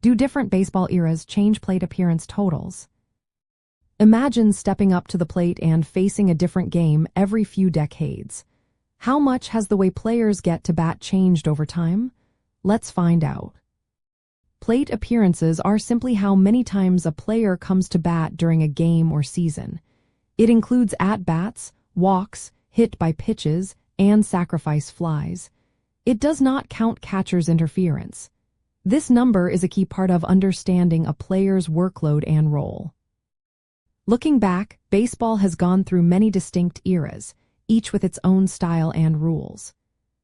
Do different baseball eras change plate appearance totals? Imagine stepping up to the plate and facing a different game every few decades. How much has the way players get to bat changed over time? Let's find out. Plate appearances are simply how many times a player comes to bat during a game or season. It includes at-bats, walks, hit by pitches, and sacrifice flies. It does not count catcher's interference. This number is a key part of understanding a player's workload and role. Looking back, baseball has gone through many distinct eras, each with its own style and rules.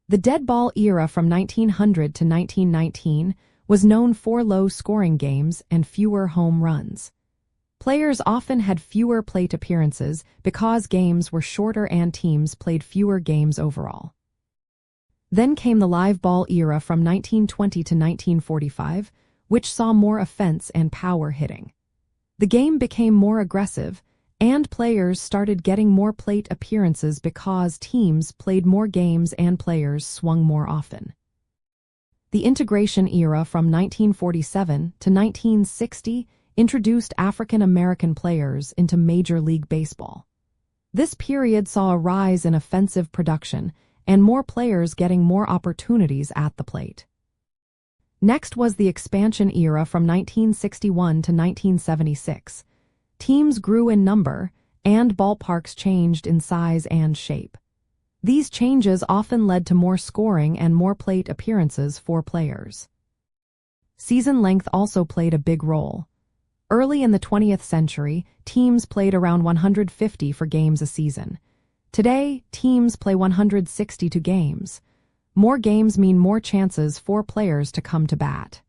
The dead ball era from 1900 to 1919 was known for low-scoring games and fewer home runs. Players often had fewer plate appearances because games were shorter and teams played fewer games overall. Then came the live ball era from 1920 to 1945, which saw more offense and power hitting. The game became more aggressive, and players started getting more plate appearances because teams played more games and players swung more often. The integration era from 1947 to 1960 introduced African American players into Major League Baseball. This period saw a rise in offensive production and more players getting more opportunities at the plate. Next was the expansion era from 1961 to 1976. Teams grew in number, and ballparks changed in size and shape. These changes often led to more scoring and more plate appearances for players. Season length also played a big role. Early in the 20th century, teams played around 150 for games a season. Today, teams play 162 games. More games mean more chances for players to come to bat.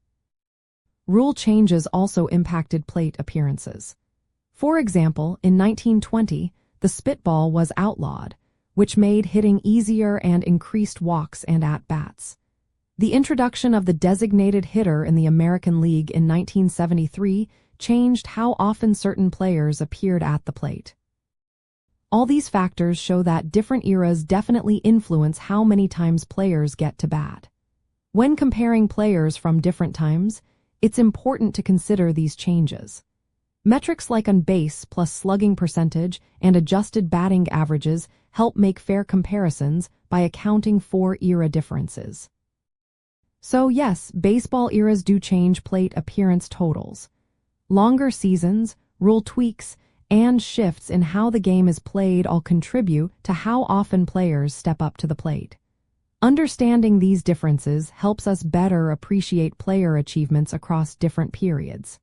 Rule changes also impacted plate appearances. For example, in 1920, the spitball was outlawed, which made hitting easier and increased walks and at-bats. The introduction of the designated hitter in the American League in 1973 changed how often certain players appeared at the plate. All these factors show that different eras definitely influence how many times players get to bat. When comparing players from different times, it's important to consider these changes. Metrics like on base plus slugging percentage and adjusted batting averages help make fair comparisons by accounting for era differences. So yes, baseball eras do change plate appearance totals. Longer seasons, rule tweaks, and shifts in how the game is played all contribute to how often players step up to the plate. Understanding these differences helps us better appreciate player achievements across different periods.